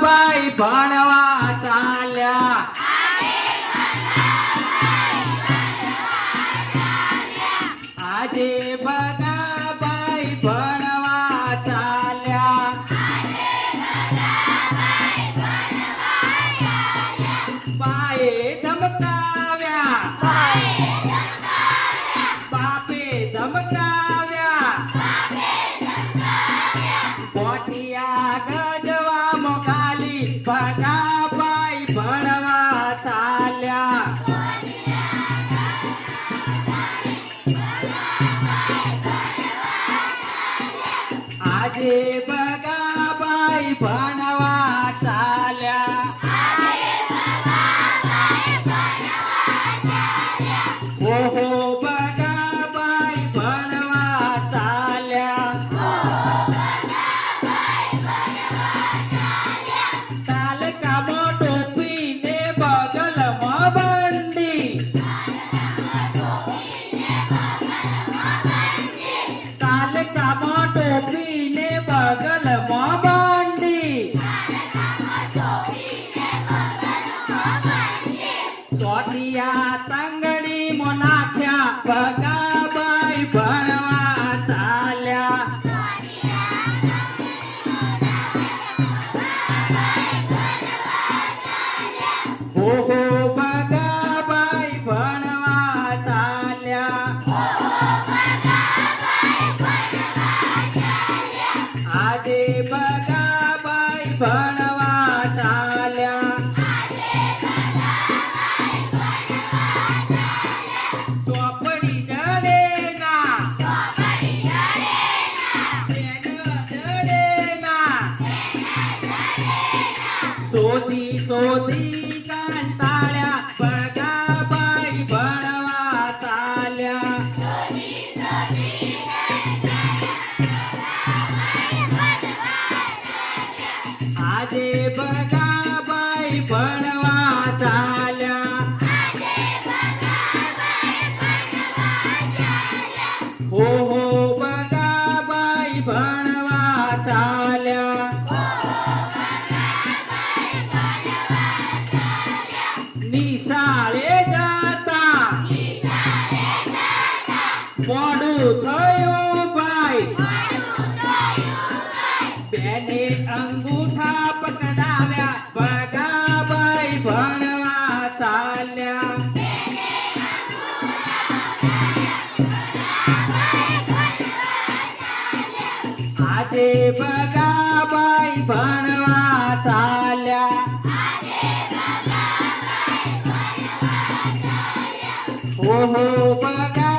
बाई भणवा चालल्या आजे बघा बाई भणवा चालल्या बाये धमकाव्या बापे धमकाव्या गोठिया गजवा मोगाली बघा बाई भणवा चालल्या आजे बघा बाई भणवा चालल्या हो हो बघा बाई भणवा चालल्या ताल कामो टोपीने बगल बंदी ताल कामो टोपीने बगल बंदी सोटिया तंगडी मोनाख्या बघा बाई भणवा चालल्या हो हो बघा बाई भणवा चालल्या आजे बघा बाई भणवा चालल्या चोपडी जडेना जडेना सोधी सोधी कंटाळ्या बघा बाई भणवा चालल्या आजे बघा बाई भणवा चालल्या हो हो बघा बाई भणवा चालल्या निशाळे जाता मोडू थयो बाई बेने अंगूठा पकडाव्या बघा बाई भणवा चालल्या आजे बघा बाई भणवा चालल्या हो हो बघा